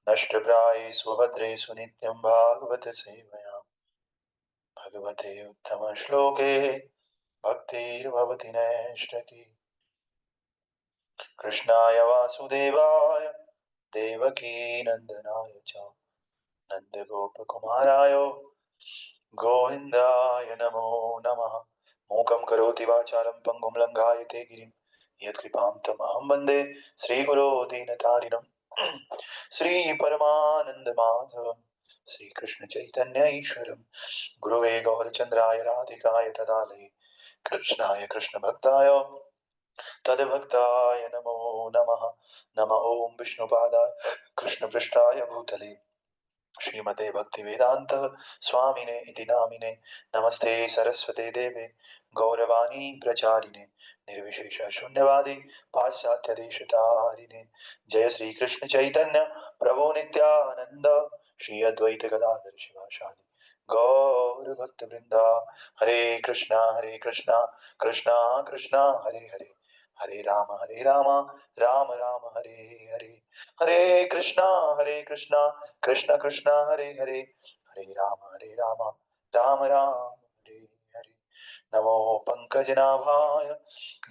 नष्टप्राये सुभद्रेषु नित्यं भागवत सेवया भगवते उत्तम श्लोके भक्तिर्भवति नैष्ठकी। कृष्णाय वासुदेवाय देवकी नंदनाय च नन्दगोपकुमाराय गोविन्दाय नमो नमः। मूकं करोति वाचालं पङ्गुं लङ्घायते गिरिं यत्कृपां तमहं वन्दे श्रीगुरो दीनतारिणम् श्रीपरमानन्दमाधवं श्रीकृष्णचैतन्य ईश्वरं गुरुवे गौरचन्द्राय राधिकाय तदालये कृष्णाय कृष्णभक्ताय तद्भक्ताय नमो नमः। नमः ॐ विष्णुपादाय कृष्णपृष्ठाय भूतले श्रीमते भक्तिवेदांत स्वामिने इति नामिने। नमस्ते सरस्वते देवे गौरवाणी प्रचारिणे निर्विशेष शून्यवादी पाश्चात्य देशतारिणे। जय श्री कृष्ण चैतन्य प्रभु नित्यानंद श्री अद्वैत गदाधर शिवासादि गौर भक्त वृंदा। हरे कृष्णा कृष्णा कृष्णा हरे हरे हरे राम राम राम हरे हरे। हरे कृष्णा कृष्ण कृष्ण हरे हरे हरे राम राम राम हरे हरे। नमो पंकजनाभाय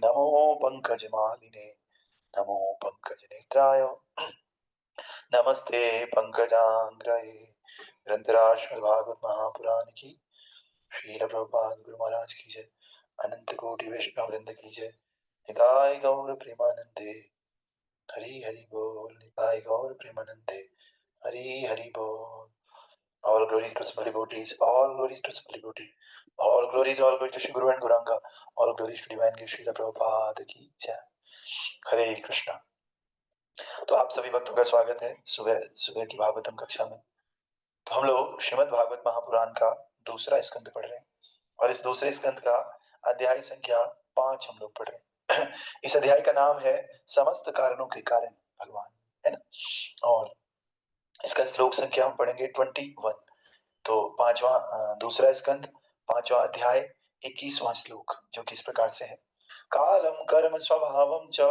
नमो पंकजमालिने नमो पंकजनेत्राय नमस्ते पंकजांग्रये। ग्रंथराज भागवत महापुराण की श्रील प्रभुपाद गुरु महाराज की जय। अनंत कोटि वैष्णव वृंद की जय। निताय गौर प्रेमानंदे हरि हरि बोल। निताय गौर प्रेमानंदे हरि हरि बोल। All glories to Simple devotees, all glories to Simple devotee, all glories to Shri Guru and Guranga, all glories to Divine Guru Srila Prabhupada की जय। हरे कृष्णा। तो आप सभी भक्तों का स्वागत है सुबह सुबह की भागवतम कक्षा में। तो हम लोग श्रीमद् भागवत महापुराण का दूसरा स्कंद पढ़ रहे हैं और इस दूसरे स्कंद का अध्याय संख्या 5 हम लोग पढ़ रहे हैं। इस अध्याय का नाम है समस्त कारणों के कारण भगवान, है ना। और इसका श्लोक संख्या हम पढ़ेंगे 21। तो दूसरा स्कंद 5वां अध्याय 21वां श्लोक जो कि इस प्रकार से है। कालम कर्म स्वभावम च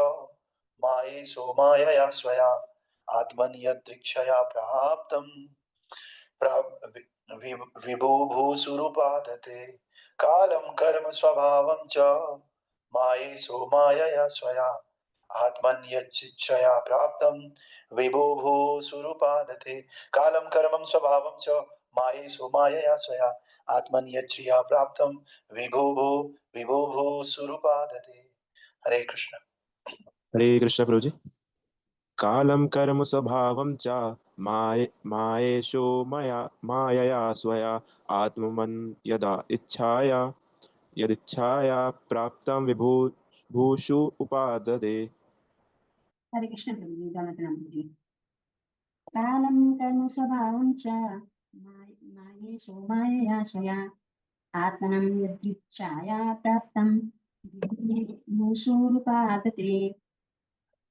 मायेशो मायया स्वया आत्मन यदृक्षया प्राप्तम विभो भूसुरुपादते। कालम कर्म स्वभावम च मायेशो मायया स्वया आत्मन यदृक्षया प्राप्तम विभो भूसुरुपादते। कालम कर्मम स्वभावम च मायेशो मायया स्वया आत्मन यच्छ्रिया प्राप्तम विभो भू सुरुपादते। हरे कृष्ण। हरे कृष्ण प्रभु जी। कालं कर्म स्वभावं च मायेशो मायया स्वया आत्मन् यदिच्छाया प्राप्तं भूषु उपादते। हरे कृष्ण प्रभु जी, दामोदर जी। कालं कर्म स्वभावं च मायेशो मायया स्वया आत्मनं यदृच्छाया प्राप्तं भूषुरुपादते।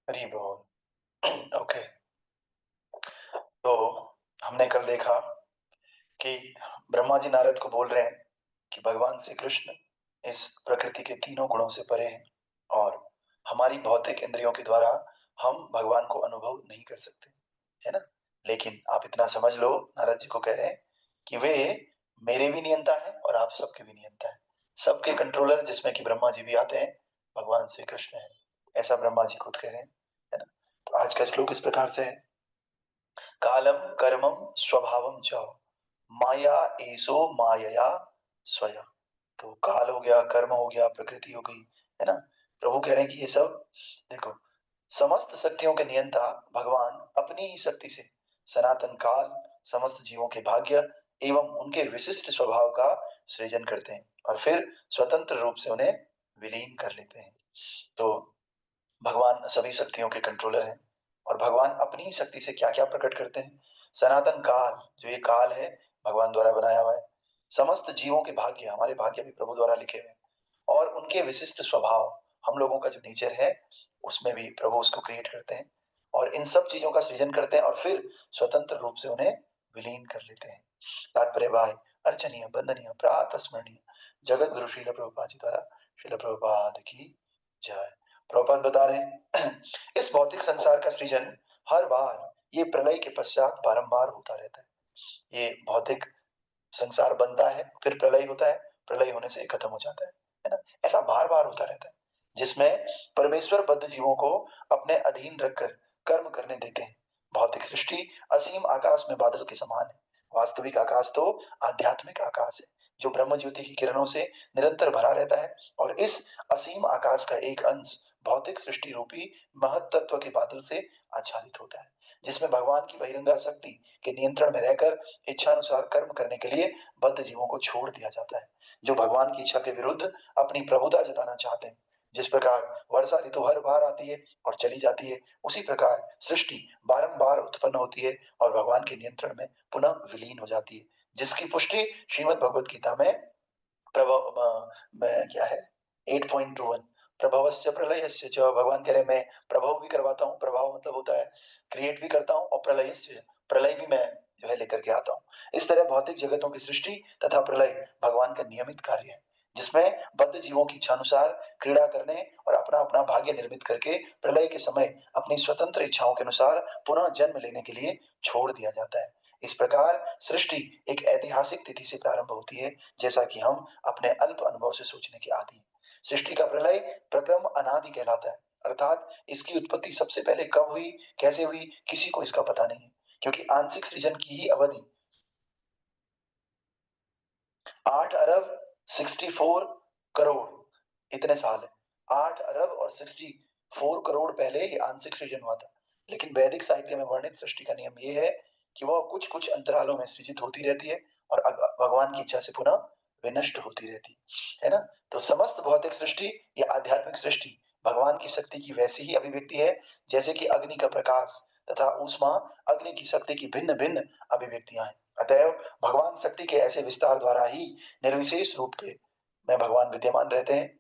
हरि बोल। ओके, तो हमने कल देखा कि ब्रह्मा जी नारद को बोल रहे हैं कि भगवान श्री कृष्ण इस प्रकृति के तीनों गुणों से परे हैं और हमारी भौतिक इंद्रियों के द्वारा हम भगवान को अनुभव नहीं कर सकते, है ना। लेकिन आप इतना समझ लो, नारद जी को कह रहे हैं कि वे मेरे भी नियंता है और आप सबके भी नियंता है, सबके कंट्रोलर, जिसमें कि ब्रह्मा जी भी आते हैं, भगवान श्री कृष्ण है, ऐसा ब्रह्मा जी खुद कह रहे हैं, है ना। तो आज का श्लोक इस प्रकार से है। कालम कर्मम स्वभावम च माया एसो मायया स्वया। तो काल हो गया, कर्म हो गया, प्रकृति हो गई, है ना। प्रभु कह रहे हैं कि ये सब देखो, समस्त शक्तियों के नियंता भगवान अपनी ही शक्ति से सनातन काल, समस्त जीवों के भाग्य एवं उनके विशिष्ट स्वभाव का सृजन करते हैं और फिर स्वतंत्र रूप से उन्हें विलीन कर लेते हैं। तो भगवान सभी शक्तियों के कंट्रोलर हैं और भगवान अपनी ही शक्ति से क्या क्या प्रकट करते हैं। सनातन काल, जो ये काल है, भगवान द्वारा बनाया हुआ है। समस्त जीवों के भाग्य, हमारे भाग्य भी प्रभु द्वारा लिखे हुए हैं और उनके विशिष्ट स्वभाव, हम लोगों का जो नेचर है उसमें भी प्रभु उसको क्रिएट करते हैं और इन सब चीजों का सृजन करते हैं और फिर स्वतंत्र रूप से उन्हें विलीन कर लेते हैं। तात्पर्य भाई अर्चनीय, वंदनीय, प्रातः स्मरणीय जगत गुरु श्रील प्रभुपाद जी द्वारा। श्रील प्रभुपाद की जय। प्रभुपाद बता रहे हैं इस भौतिक संसार का सृजन हर बार ये प्रलय के पश्चात बारंबार होता रहता है। ये भौतिक संसार बनता है, फिर प्रलय होता है, प्रलय होने से खत्म हो जाता है ना। ऐसा बार बार होता रहता है, जिसमें परमेश्वर बद्ध जीवों को अपने अधीन रखकर कर्म करने देते हैं। भौतिक सृष्टि असीम आकाश में बादल के समान है। वास्तविक आकाश तो आध्यात्मिक आकाश है, जो ब्रह्म ज्योति की किरणों से निरंतर भरा रहता है। और इस असीम आकाश का एक अंश भौतिक सृष्टि रूपी महत तत्व के बादल से आच्छादित होता है, जिसमें भगवान की बहिरंगा शक्ति के नियंत्रण में रहकर इच्छानुसार कर्म करने के लिए बद्ध जीवों को छोड़ दिया जाता है, जो भगवान की इच्छा के विरुद्ध अपनी प्रभुता जताना चाहते हैं। जिस प्रकार वर्षा ऋतु हर बार आती है और चली जाती है, उसी प्रकार सृष्टि बारंबार उत्पन्न होती है और भगवान के नियंत्रण में पुनः विलीन हो जाती है, जिसकी पुष्टि श्रीमद् भगवद गीता में प्रभव में क्या है 8.21 प्रभवस्य प्रलयस्य च, भगवान कह रहे मैं प्रभव भी करवाता हूँ। प्रभाव मतलब होता है क्रिएट भी करता हूँ, और प्रलयस्य प्रलय भी मैं जो है लेकर के आता हूँ। इस तरह भौतिक जगतों की सृष्टि तथा प्रलय भगवान का नियमित कार्य है, जिसमें बद्ध जीवों की इच्छानुसार क्रीड़ा करने और अपना अपना भाग्य निर्मित करके प्रलय के समय अपनी स्वतंत्र इच्छाओं के अनुसार पुनः जन्म लेने के लिए छोड़ दिया जाता है। इस प्रकार सृष्टि एक ऐतिहासिक तिथि से प्रारंभ होती है, जैसा कि हम अपने अल्प अनुभव से सोचने के आदी हैं। सृष्टि का प्रलय प्रक्रम अनादि कहलाता है, अर्थात इसकी उत्पत्ति सबसे पहले कब हुई, कैसे हुई, किसी को इसका पता नहीं है, क्योंकि आंशिक सृजन की ही अवधि 8 अरब 64 करोड़ इतने साल है। 8 अरब और 64 करोड़ पहले ये आंशिक सृजन हुआ था। लेकिन वैदिक साहित्य में वर्णित सृष्टि का नियम ये है कि वह कुछ कुछ अंतरालों में सृजित होती रहती है और भगवान की इच्छा से पुनः विनष्ट होती रहती है ना। तो समस्त भौतिक सृष्टि या आध्यात्मिक सृष्टि भगवान की शक्ति की वैसी ही अभिव्यक्ति है, जैसे कि अग्नि का प्रकाश तथा ऊष्मा अग्नि की शक्ति की भिन्न भिन्न अभिव्यक्तियां हैं। अतएव भगवान शक्ति के ऐसे विस्तार द्वारा ही निर्विशेष रूप के में भगवान विद्यमान रहते हैं,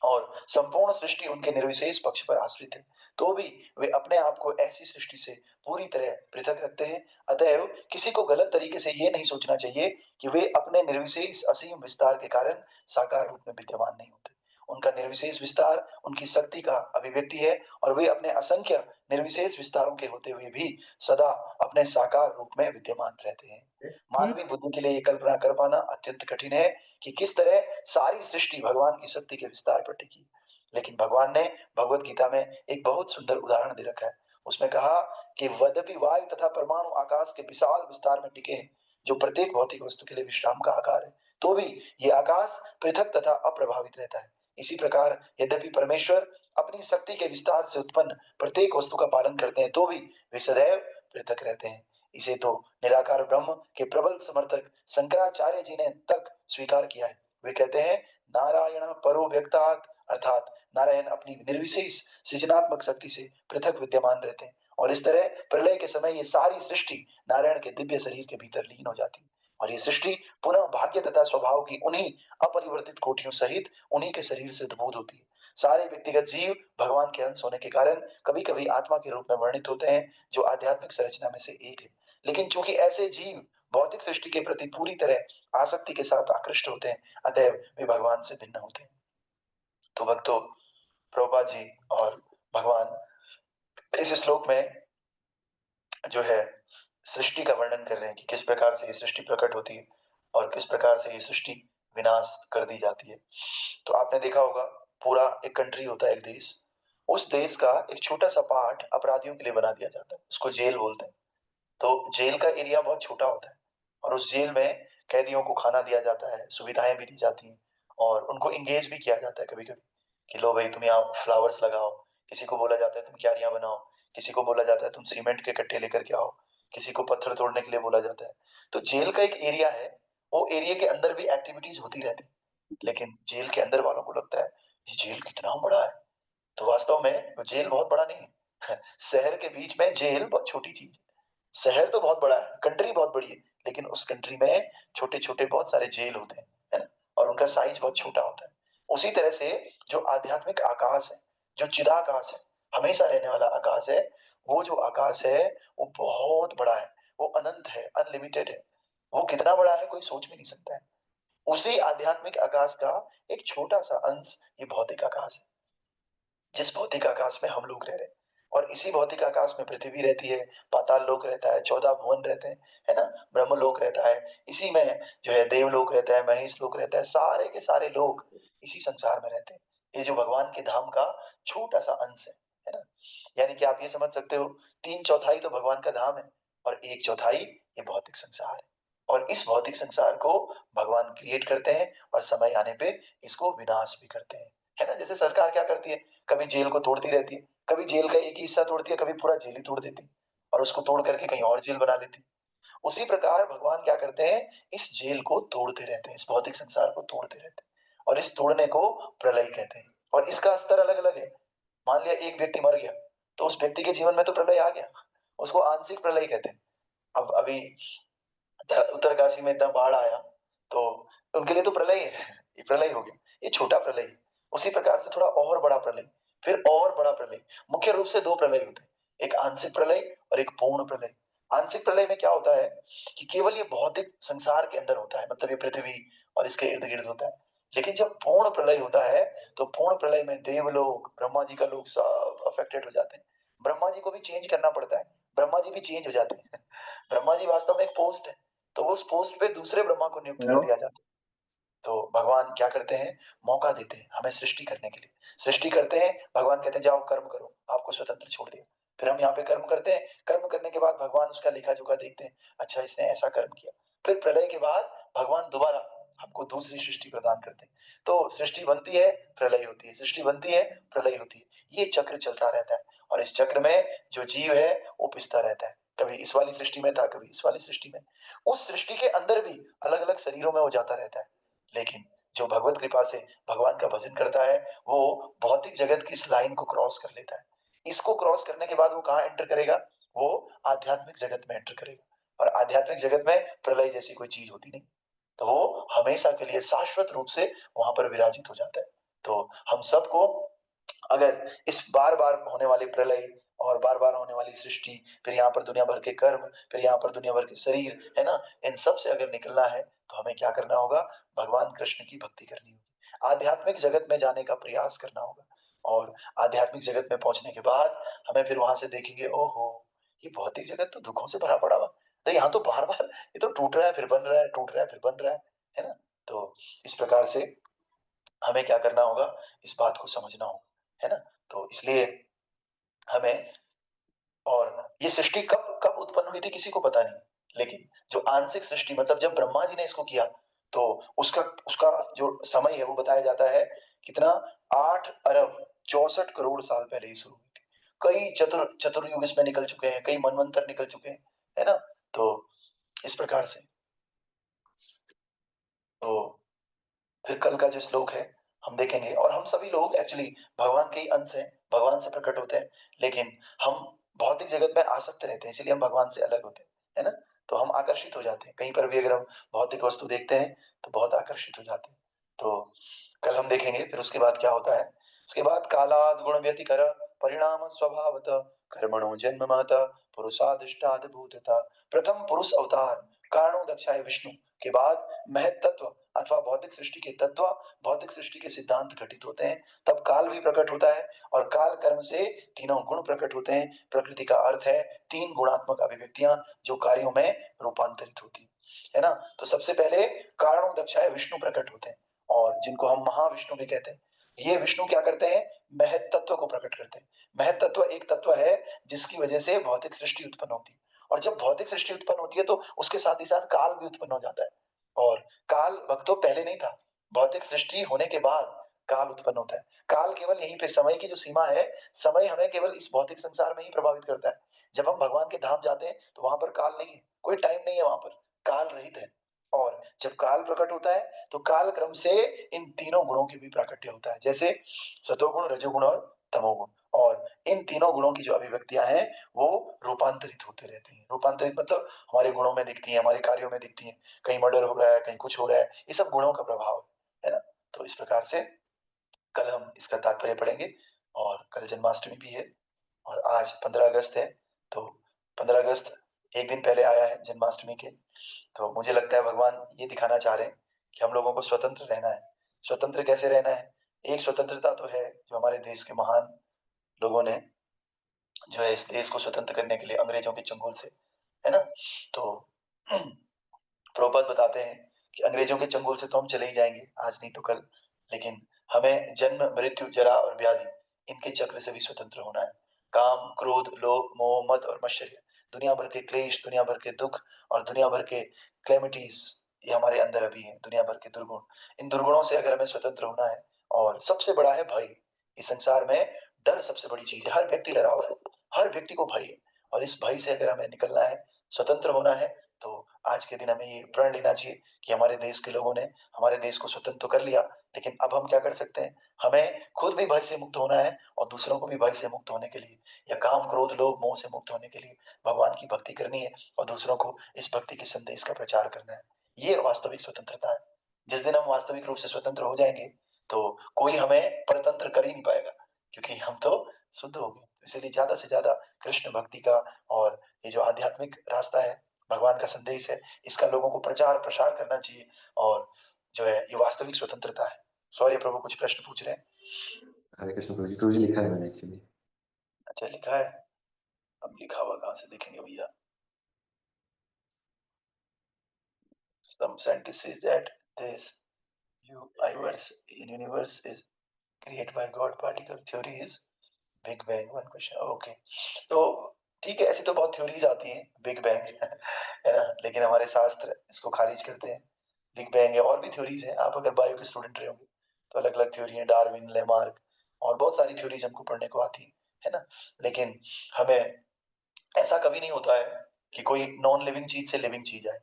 और संपूर्ण सृष्टि उनके निर्विशेष पक्ष पर आश्रित है, तो भी वे अपने आप को ऐसी सृष्टि से पूरी तरह पृथक रखते हैं। अतएव किसी को गलत तरीके से ये नहीं सोचना चाहिए कि वे अपने निर्विशेष असीम विस्तार के कारण साकार रूप में विद्यमान नहीं होते। उनका निर्विशेष विस्तार उनकी शक्ति का अभिव्यक्ति है, और वे अपने असंख्य निर्विशेष विस्तारों के होते हुए भी सदा अपने साकार रूप में विद्यमान रहते हैं। मानवीय बुद्धि के लिए ये कल्पना कर पाना अत्यंत कठिन है कि किस तरह सारी सृष्टि भगवान की शक्ति के विस्तार पर टिकी। लेकिन भगवान ने भगवत गीता में एक बहुत सुंदर उदाहरण दे रखा है। उसमें कहा कि यद्यपि वायु तथा परमाणु आकाश के विशाल विस्तार में टिके हैं, जो प्रत्येक भौतिक वस्तु के लिए विश्राम का आकार है, तो भी ये आकाश पृथक तथा अप्रभावित रहता है। इसी प्रकार यद्यपि परमेश्वर अपनी शक्ति के विस्तार से उत्पन्न प्रत्येक वस्तु का पालन करते हैं, तो भी वे सदैव पृथक रहते हैं। इसे तो निराकार ब्रह्म के प्रबल समर्थक शंकराचार्य जी ने तक स्वीकार किया है। वे कहते हैं नारायण परो व्यक्तात्, अर्थात नारायण अपनी निर्विशेष सृजनात्मक शक्ति से पृथक विद्यमान रहते हैं, और इस तरह प्रलय के समय ये सारी सृष्टि नारायण के दिव्य शरीर के भीतर लीन हो जाती है, और ये सृष्टि पुनः भाग्य तथा स्वभाव की उन्हीं अपरिवर्तित कोटियों सहित उन्हीं के शरीर से उद्भूत होती है। सारे व्यक्तिगत जीव भगवान के अंश होने के कारण कभी कभी आत्मा के रूप में वर्णित होते हैं, जो आध्यात्मिक संरचना में से एक है। लेकिन चूंकि ऐसे जीव भौतिक सृष्टि के प्रति पूरी तरह आसक्ति के साथ आकृष्ट होते हैं, अतएव वे भगवान से भिन्न होते हैं। तो भक्तों, प्रभुपाद जी और भगवान इस श्लोक में जो है सृष्टि का वर्णन कर रहे हैं कि किस प्रकार से ये सृष्टि प्रकट होती है और किस प्रकार से ये सृष्टि विनाश कर दी जाती है। तो आपने देखा होगा, पूरा एक कंट्री होता है, एक देश, उस देश का एक छोटा सा पार्ट अपराधियों के लिए बना दिया जाता है, उसको जेल बोलते हैं। तो जेल का एरिया बहुत छोटा होता है, और उस जेल में कैदियों को खाना दिया जाता है, सुविधाएं भी दी जाती हैं, और उनको इंगेज भी किया जाता है कभी कभी कि लो भाई तुम यहाँ फ्लावर्स लगाओ, किसी को बोला जाता है तुम क्यारियां बनाओ, किसी को बोला जाता है तुम सीमेंट के कट्टे लेकर के आओ, किसी को पत्थर तोड़ने के लिए बोला जाता है। तो जेल का एक एरिया है, वो एरिया के अंदर भी एक्टिविटीज होती रहती है, लेकिन जेल के अंदर वालों को लगता है ये जेल कितना बड़ा है। तो वास्तव में जेल बहुत बड़ा नहीं है शहर के बीच में जेल बहुत छोटी चीज है। शहर तो बहुत बड़ा है, कंट्री बहुत बड़ी है, लेकिन उस कंट्री में छोटे छोटे बहुत सारे जेल होते हैं, है ना, और उनका साइज बहुत छोटा होता है। उसी तरह से जो आध्यात्मिक आकाश है, जो चिदाकाश है, हमेशा रहने वाला आकाश है, वो जो आकाश है वो बहुत बड़ा है, वो अनंत है, अनलिमिटेड है। वो कितना बड़ा है कोई सोच भी नहीं सकता है। उसी आध्यात्मिक आकाश का एक छोटा सा अंश ये भौतिक आकाश है, जिस भौतिक आकाश में हम लोग रह रहे हैं। और इसी भौतिक आकाश में पृथ्वी रहती है, पाताल लोक रहता है, 14 भुवन रहते हैं, है ना? ब्रह्म लोक रहता है, इसी में जो है देवलोक रहता है, महेश लोक रहता है, सारे के सारे लोग इसी संसार में रहते हैं। ये जो भगवान के धाम का छोटा-सा अंश है ना? यानी कि आप ये समझ सकते हो 3/4 तो भगवान का धाम है और 1/4 ये भौतिक संसार है। और इस भौतिक संसार को भगवान क्रिएट करते हैं और समय आने पे इसको विनाश भी करते हैं, है ना? जैसे सरकार क्या करती है, कभी जेल को तोड़ती रहती है, कभी जेल का एक ही हिस्सा तोड़ती है, कभी पूरा जेल ही तोड़ देती है और उसको तोड़ करके कहीं और जेल बना लेती है। उसी प्रकार भगवान क्या करते हैं, इस जेल को तोड़ते रहते हैं, इस भौतिक संसार को तोड़ते रहते हैं और इस तोड़ने को प्रलय कहते हैं और इसका स्तर अलग-अलग है। मान लिया एक व्यक्ति मर गया, तो उस व्यक्ति के जीवन में तो प्रलय आ गया, उसको आंशिक प्रलय कहते हैं। अब अभी उत्तरकाशी में इतना बाढ़ आया, तो उनके लिए तो प्रलय है, ये प्रलय हो गया, ये छोटा प्रलय है। उसी प्रकार से थोड़ा और बड़ा प्रलय, फिर और बड़ा प्रलय। मुख्य रूप से 2 प्रलय होते हैं, एक आंशिक प्रलय और एक पूर्ण प्रलय। आंशिक प्रलय में क्या होता है कि केवल ये भौतिक संसार के अंदर होता है, मतलब ये पृथ्वी और इसके इर्द-गिर्द होता है। लेकिन जब पूर्ण प्रलय होता है, तो पूर्ण प्रलय में देवलोक, ब्रह्मा जी का लोक सब अफेक्टेड हो जाते हैं। ब्रह्मा जी को भी चेंज करना पड़ता है, ब्रह्मा जी भी चेंज हो जाते हैं। ब्रह्मा जी वास्तव में एक पोस्ट है, तो उस पोस्ट पे दूसरे ब्रह्मा को नियुक्त कर दिया जाता है। तो भगवान क्या करते हैं, मौका देते हैं हमें सृष्टि करने के लिए। सृष्टि करते हैं, भगवान कहते हैं जाओ कर्म करो, आपको स्वतंत्र छोड़ दिया। फिर हम यहाँ पे कर्म करते हैं, कर्म करने के बाद भगवान उसका लेखा-जोखा देखते हैं, अच्छा इसने ऐसा कर्म किया। फिर प्रलय के बाद भगवान दोबारा हमको दूसरी सृष्टि प्रदान करते हैं। तो सृष्टि बनती है, प्रलय होती है, सृष्टि बनती है, प्रलय होती है। ये चक्र चलता रहता है और इस चक्र में जो जीव है वो पिसता रहता है। कभी इस वाली सृष्टि में था, कभी इस वाली सृष्टि में। उस सृष्टि के अंदर भी अलग-अलग शरीरों में वो जाता रहता है। लेकिन जो भगवत कृपा से भगवान का भजन करता है, वो भौतिक जगत की इस लाइन को क्रॉस कर लेता है। इसको क्रॉस करने के बाद वो कहाँ एंटर करेगा? वो आध्यात्मिक जगत में एंटर करेगा और आध्यात्मिक जगत में प्रलय जैसी कोई चीज़ होती नहीं। तो वो हमेशा के लिए शाश्वत रूप से वहाँ पर विराजित हो जाता है। तो हम सबको अगर इस बार-बार होने वाले प्रलय और बार-बार होने वाली सृष्टि, फिर यहाँ पर दुनिया भर के कर्म, फिर यहाँ पर दुनिया भर के शरीर, है ना? इन सब से अगर निकलना है, तो हमें क्या करना होगा? भगवान कृष्ण की भक्ति करनी होगी। आध्यात्मिक जगत में जाने का प्रयास करना होगा और आध्यात्मिक जगत में पहुँचने के बाद हमें फिर वहाँ से देखेंगे, ओहो! ये भौतिक जगत तो दुखों से भरा पड़ा हुआ। अरे यहाँ तो बार-बार ये तो टूट रहा है, फिर बन रहा है, टूट रहा है, फिर बन रहा है ना? तो इस प्रकार से हमें क्या करना होगा? इस बात को समझना होगा, है ना? तो इसलिए हमें और ये सृष्टि कब कब उत्पन्न हुई थी किसी को पता नहीं। लेकिन जो आंशिक सृष्टि मतलब जब ब्रह्मा जी ने इसको किया, तो उसका उसका जो समय है वो बताया जाता है कितना 8 अरब 64 करोड़ साल पहले ये शुरू हुई थी। कई चतुर्युग इसमें निकल चुके हैं, कई मनवंतर निकल चुके हैं, है ना? तो इस प्रकार से तो फिर कल का जो श्लोक है हम देखेंगे और हम सभी लोग एक्चुअली भगवान के ही अंश हैं, भगवान से प्रकट होते हैं, लेकिन हम भौतिक जगत में आसक्त रहते हैं, इसीलिए हम भगवान से अलग होते हैं, है ना? तो हम आकर्षित हो जाते हैं, कहीं पर भी अगर हम भौतिक वस्तु देखते हैं, तो बहुत आकर्षित हो जाते हैं। तो कल हम देखेंगे फिर उसके बाद क्या होता है। उसके बाद कालाद गुण व्यतिकर परिणाम स्वभावतः कर्मणो जन्मतः पुरुषाधिष्ठात भूतता प्रथम पुरुष अवतार कारणों दक्षाय विष्णु के बाद महत तत्व अथवा भौतिक सृष्टि के तत्व भौतिक सृष्टि के सिद्धांत घटित होते हैं, तब काल भी प्रकट होता है और काल कर्म से तीनों गुण प्रकट होते हैं। प्रकृति का अर्थ है 3 गुणात्मक अभिव्यक्तियां जो कार्यों में रूपांतरित होती है ना? तो सबसे पहले कारणों दक्षाय विष्णु प्रकट होते हैं और जिनको हम महाविष्णु भी कहते हैं। ये विष्णु क्या करते हैं? महत तत्व को प्रकट करते हैं। महत तत्व एक तत्व है जिसकी वजह से भौतिक सृष्टि उत्पन्न होती है और जब भौतिक सृष्टि उत्पन्न होती है तो उसके साथ ही साथ काल भी उत्पन्न हो जाता है और काल भक्तों पहले नहीं था, भौतिक सृष्टि होने के बाद काल उत्पन्न होता है। काल केवल यहीं पे समय की जो सीमा है, समय हमें केवल इस भौतिक संसार में ही प्रभावित करता है। जब हम भगवान के धाम जाते हैं तो वहां पर काल नहीं है, कोई टाइम नहीं है वहां पर, काल रहित है। और जब काल प्रकट होता है तो काल क्रम से इन तीनों गुणों की भी प्राकट्य होता है, जैसे सतोगुण, रजोगुण और तमोगुण। और इन तीनों गुणों की जो अभिव्यक्तियां हैं वो रूपांतरित होते रहते हैं। रूपांतरित मतलब हमारे गुणों में दिखती हैं, हमारे कार्यों में दिखती हैं। कहीं मर्डर हो रहा है, कहीं कुछ हो रहा है, ये सब गुणों का प्रभाव है ना? तो इस प्रकार से कल हम इसका तात्पर्य पढ़ेंगे और कल जन्माष्टमी भी है और आज 15 अगस्त है, तो 15 अगस्त एक दिन पहले आया है जन्माष्टमी के। तो मुझे लगता है भगवान ये दिखाना चाह रहे हैं कि हम लोगों को स्वतंत्र रहना है। स्वतंत्र कैसे रहना है? एक स्वतंत्रता तो है जो हमारे देश के महान लोगों ने जो है इस देश को स्वतंत्र करने के लिए अंग्रेजों के चंगुल से, है ना? तो प्रभुपाद बताते हैं कि अंग्रेजों के चंगुल से तो हम चले ही जाएँगे, आज नहीं तो कल, लेकिन हमें जन्म, मृत्यु, जरा और व्याधि इनके चक्र से भी स्वतंत्र होना है। काम, क्रोध, लोभ, मोह, मद और मत्सर्य, दुनिया भर के क्लेश, दुनिया भर के दुःख और दुनिया भर के कैलेमिटीज़ ये हमारे अंदर अभी हैं, दुनिया भर के दुर्गुण। इन दुर्गुणों से अगर हमें स्वतंत्र होना है और सबसे बड़ा है भय। इस संसार में डर सबसे बड़ी चीज़ है, हर व्यक्ति डरा हुआ है, हर व्यक्ति को भय है और इस भय से अगर हमें निकलना है, स्वतंत्र होना है, तो आज के दिन हमें ये प्रण लेना चाहिए कि हमारे देश के लोगों ने हमारे देश को स्वतंत्र तो कर लिया, लेकिन अब हम क्या कर सकते हैं? हमें खुद भी भय से मुक्त होना है और दूसरों को भी भय से मुक्त होने के लिए या काम, क्रोध, लोभ, मोह से मुक्त होने के लिए भगवान की भक्ति करनी है और दूसरों को इस भक्ति के संदेश का प्रचार करना है। ये वास्तविक स्वतंत्रता है। जिस दिन हम वास्तविक रूप से स्वतंत्र हो जाएँगे, तो कोई हमें परतंत्र कर ही नहीं पाएगा, क्योंकि हम तो शुद्ध हो गए। इसलिए ज़्यादा से ज़्यादा कृष्ण भक्ति का और ये जो आध्यात्मिक रास्ता है, भगवान का संदेश है, इसका लोगों को प्रचार-प्रसार करना चाहिए और जो है ये वास्तविक स्वतंत्रता है। सॉरी प्रभु कुछ प्रश्न पूछ रहे हैं? हरे कृष्ण प्रभु जी लिखा है मैंने एक्चुअली। अच्छा लिखा है, अब लिखा हुआ कहाँ से देखेंगे भैया? Some scientist says that this universe is created by God. Particle theory is Big Bang. One question. Okay. तो ठीक है, ऐसी तो बहुत थ्योरीज आती हैं बिग बैंग है ना, लेकिन हमारे शास्त्र इसको खारिज करते हैं। बिग बैंग है और भी थ्योरीज हैं, आप अगर बायो के स्टूडेंट रहे होंगे तो अलग अलग थ्योरी है, डार्विन, लेमार्क और बहुत सारी थ्योरीज हमको पढ़ने को आती है ना, लेकिन हमें ऐसा कभी नहीं होता है कि कोई नॉन लिविंग चीज से लिविंग चीज आए।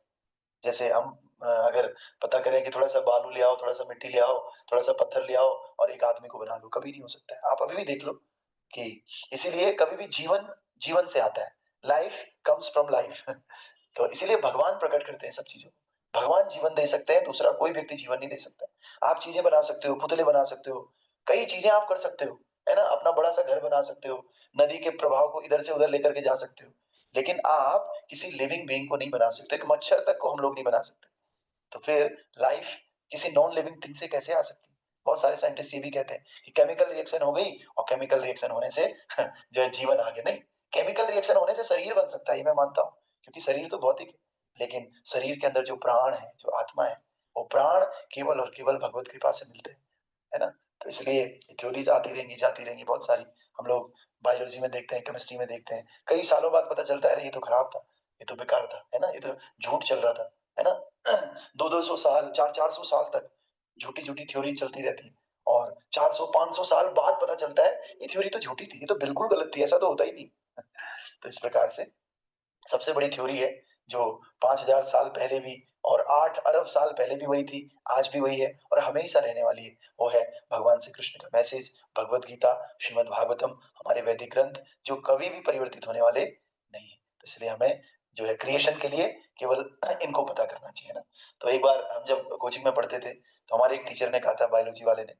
जैसे हम अगर पता करें कि थोड़ा-सा बालू ले आओ, थोड़ा-सा मिट्टी ले आओ, थोड़ा-सा पत्थर ले आओ और एक आदमी को बना लो, कभी नहीं हो सकता है। आप अभी भी देख लो कि इसीलिए कभी भी जीवन, जीवन से आता है। लाइफ कम्स फ्रॉम लाइफ तो इसीलिए भगवान प्रकट करते हैं सब चीज़ों को। भगवान जीवन दे सकते हैं, दूसरा कोई व्यक्ति जीवन नहीं दे सकता है। आप चीज़ें बना सकते हो, पुतले बना सकते हो, कई चीज़ें आप कर सकते हो, है ना? अपना बड़ा-सा घर बना सकते हो, नदी के प्रवाह को इधर से उधर लेकर के जा सकते हो। लेकिन आप किसी लिविंग बीइंग को नहीं बना सकते, एक मच्छर तक को हम लोग नहीं बना सकते। तो फिर लाइफ किसी नॉन लिविंग थिंग से कैसे आ सकती है? बहुत सारे साइंटिस्ट ये भी कहते हैं कि केमिकल रिएक्शन हो गई और केमिकल रिएक्शन होने से जो है जीवन आ गया। नहीं, केमिकल रिएक्शन होने से शरीर बन सकता है, ये मैं मानता हूँ, क्योंकि शरीर तो भौतिक है। लेकिन शरीर के अंदर जो प्राण है, जो आत्मा है, वो प्राण केवल और केवल भगवत कृपा से मिलते हैं, है ना? तो इसलिए थ्योरीज आती रहेंगी, जाती रहेंगी बहुत सारी। हम लोग बायोलॉजी में देखते हैं, केमिस्ट्री में देखते हैं, कई सालों बाद पता चलता है अरे ये तो खराब था, ये तो बेकार था, है ना? ये तो झूठ चल रहा था, है ना? 2-200 साल, 4-400 साल तक झूठी-झूठी थ्योरी चलती रहती है और 400-500 साल बाद पता चलता है ये थ्योरी तो झूठी थी, ये तो बिल्कुल गलत थी, ऐसा तो होता ही नहीं। तो इस प्रकार से सबसे बड़ी थ्योरी है जो 5000 साल पहले भी और 8 अरब साल पहले भी वही थी, आज भी वही है और हमेशा रहने वाली है। वो है भगवान श्री कृष्ण का मैसेज, भगवत गीता, श्रीमद् भागवतम, हमारे वैदिक ग्रंथ जो कभी भी परिवर्तित होने वाले नहीं है। तो इसलिए हमें जो है क्रिएशन के लिए केवल इनको पता करना चाहिए ना। तो एक बार हम जब कोचिंग में पढ़ते थे, तो हमारे एक टीचर ने कहा था बायोलॉजी वाले ने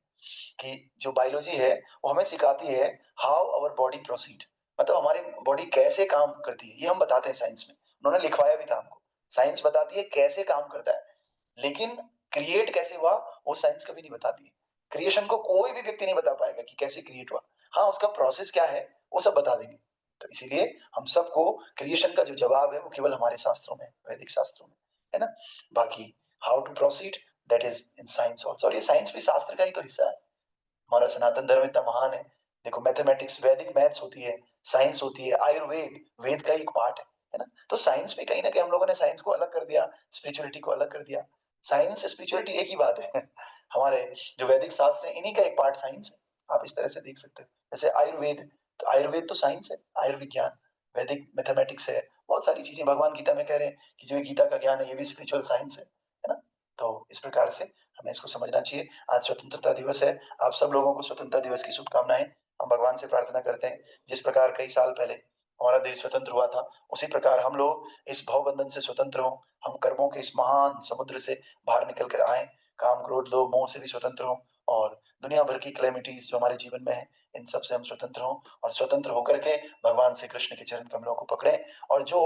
कि जो बायोलॉजी है वो हमें सिखाती है हाउ आवर बॉडी प्रोसीड, मतलब हमारी बॉडी कैसे काम करती है, ये हम बताते हैं साइंस में। उन्होंने लिखवाया भी था हमको, साइंस बताती है कैसे काम करता है, लेकिन क्रिएट कैसे हुआ वो साइंस कभी नहीं बताती है। क्रिएशन को कोई भी व्यक्ति नहीं बता पाएगा कि कैसे क्रिएट हुआ। हाँ, उसका प्रोसेस क्या है वो सब बता देंगे। तो इसीलिए हम सबको क्रिएशन का जो जवाब है वो केवल हमारे शास्त्रों में, वैदिक शास्त्रों में, है ना? बाकी how to proceed that is in science also, और ये साइंस भी शास्त्र का ही तो हिस्सा है। हमारा सनातन धर्म इतना महान है। देखो मैथमेटिक्स, वैदिक मैथ्स होती है, साइंस होती है, आयुर्वेद वेद का एक पार्ट है ना? तो साइंस भी कहीं न कहीं हम लोगों ने साइंस को अलग कर दिया, स्पिरिचुअलिटी को अलग कर दिया। साइंस स्पिरिचुअलिटी एक ही बात है। हमारे जो वैदिक शास्त्र है इन्हीं का एक पार्ट साइंस है। आप इस तरह से देख सकते हो। जैसे आयुर्वेद, तो आयुर्वेद तो साइंस है, आयुर्विज्ञान, वैदिक मैथमेटिक्स है, बहुत सारी चीज़ें भगवान गीता में कह रहे हैं कि जो ये गीता का ज्ञान है ये भी स्पिरिचुअल साइंस है ना? तो इस प्रकार से हमें इसको समझना चाहिए। आज स्वतंत्रता दिवस है, आप सब लोगों को स्वतंत्रता दिवस की शुभकामनाएँ। हम भगवान से प्रार्थना करते हैं, जिस प्रकार कई साल पहले हमारा देश स्वतंत्र हुआ था, उसी प्रकार हम लोग इस भवबंधन से स्वतंत्र हों, हम कर्मों के इस महान समुद्र से बाहर निकल कर आएँ, काम, क्रोध, लोभ, मोह से भी स्वतंत्र हों और दुनिया भर की कैलेमिटीज़ जो हमारे जीवन में है, इन सब से हम स्वतंत्र हों और स्वतंत्र होकर के भगवान श्री कृष्ण के चरण कमलों को पकड़ें और जो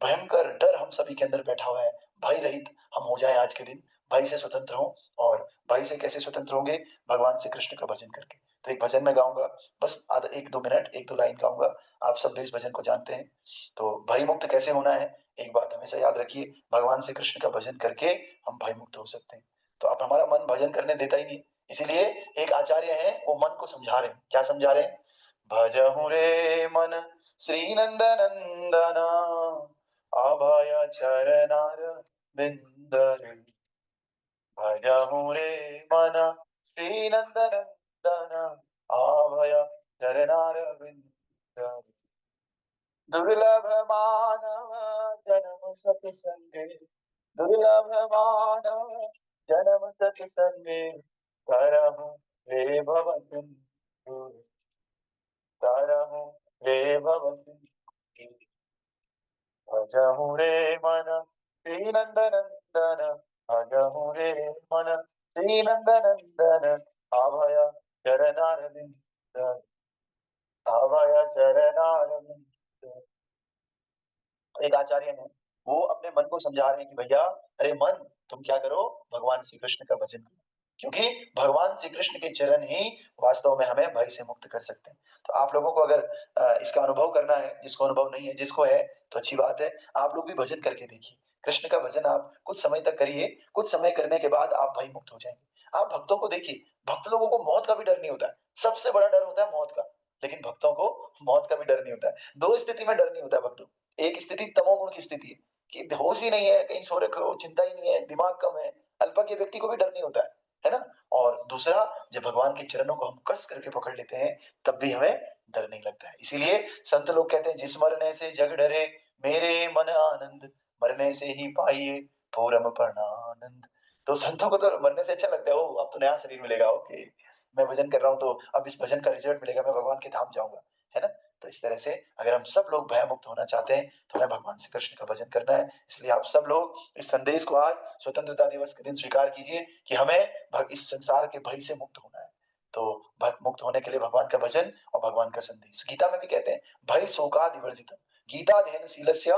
भयंकर डर हम सभी के अंदर बैठा हुआ है, भय रहित हम हो जाएँ आज के दिन, भय से स्वतंत्र हों। और भय से कैसे स्वतंत्र होंगे? भगवान श्री कृष्ण का भजन करके। तो एक भजन मैं गाऊँगा, बस आधा 1-2 मिनट, 1-2 लाइन गाऊँगा। आप सब भी इस भजन को जानते हैं। तो भय मुक्त कैसे होना है, एक बात हमेशा याद रखिए, भगवान श्री कृष्ण का भजन करके हम भय मुक्त हो सकते हैं। तो अब हमारा मन भजन करने देता ही नहीं, इसीलिए एक आचार्य हैं, वो मन को समझा रहे हैं। क्या समझा रहे हैं? भजहु रे मन श्री नंदनंदना, अभय चरणार बिंद रे। भजहु रे मन श्री नंदनंदन, अभय चरणार बिंद रे। दुर्लभ मानव जन्म सत्संगे, दुर्लभ मानव जन्म सत्संगे, करहु रे भव सिंधु, करहु रे भव सिंधु। भजहु रे मन श्री नंदनंदन, भजहु रे मन श्री नंदनंदन, अभय चरणारविंद, अभय चरणारविंद। एक आचार्य हैं, वो अपने मन को समझा रहे हैं कि भैया, अरे मन, तुम क्या करो, भगवान श्री कृष्ण का भजन करो, क्योंकि भगवान श्री कृष्ण के चरण ही वास्तव में हमें भय से मुक्त कर सकते हैं। तो आप लोगों को अगर इसका अनुभव करना है, जिसको अनुभव नहीं है, जिसको है तो अच्छी बात है, आप लोग भी भजन करके देखिए। कृष्ण का भजन आप कुछ समय तक करिए, कुछ समय करने के बाद आप भय मुक्त हो जाएंगे। आप भक्तों को देखिए, भक्त लोगों को मौत का भी डर नहीं होता है, सबसे बड़ा डर होता है मौत का, लेकिन भक्तों को मौत का भी डर नहीं होता है। दो स्थिति में डर नहीं होता है भक्तों, एक स्थिति तमोगुण की स्थिति है कि होश ही नहीं है, कहीं सो रखे हो, चिंता ही नहीं है, दिमाग कम है, अल्पज्ञ व्यक्ति को भी डर नहीं होता है ना। और दूसरा, जब भगवान के चरणों को हम कस करके पकड़ लेते हैं, तब भी हमें डर नहीं लगता है। इसीलिए संत लोग कहते हैं, जिस मरने से जग डरे मेरे मन आनंद, मरने से ही पाइए पूरम परमानंद। तो संतों को तो मरने से अच्छा लगता है, ओ अब तो नया शरीर मिलेगा, ओके मैं भजन कर रहा हूँ तो अब इस भजन का रिजल्ट मिलेगा, मैं भगवान के धाम जाऊंगा, है ना। तो इस तरह से अगर हम सब लोग भय मुक्त होना चाहते हैं तो हमें भगवान श्री कृष्ण का भजन करना है। इसलिए आप सब लोग इस संदेश को आज स्वतंत्रता दिवस के दिन स्वीकार कीजिए कि हमें इस संसार के भय से मुक्त होना है। तो भय मुक्त होने के लिए भगवान का भजन और भगवान का संदेश, गीता में भी कहते हैं भय शोकादिवर्जितम, गीता अध्ययन शीलस्य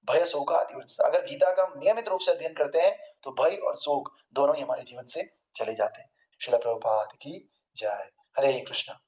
भय शोकादिवर्जितम। अगर गीता का हम नियमित रूप से अध्ययन करते हैं तो भय और शोक दोनों ही हमारे जीवन से चले जाते हैं। श्रील प्रभुपाद की जय। हरे कृष्णा।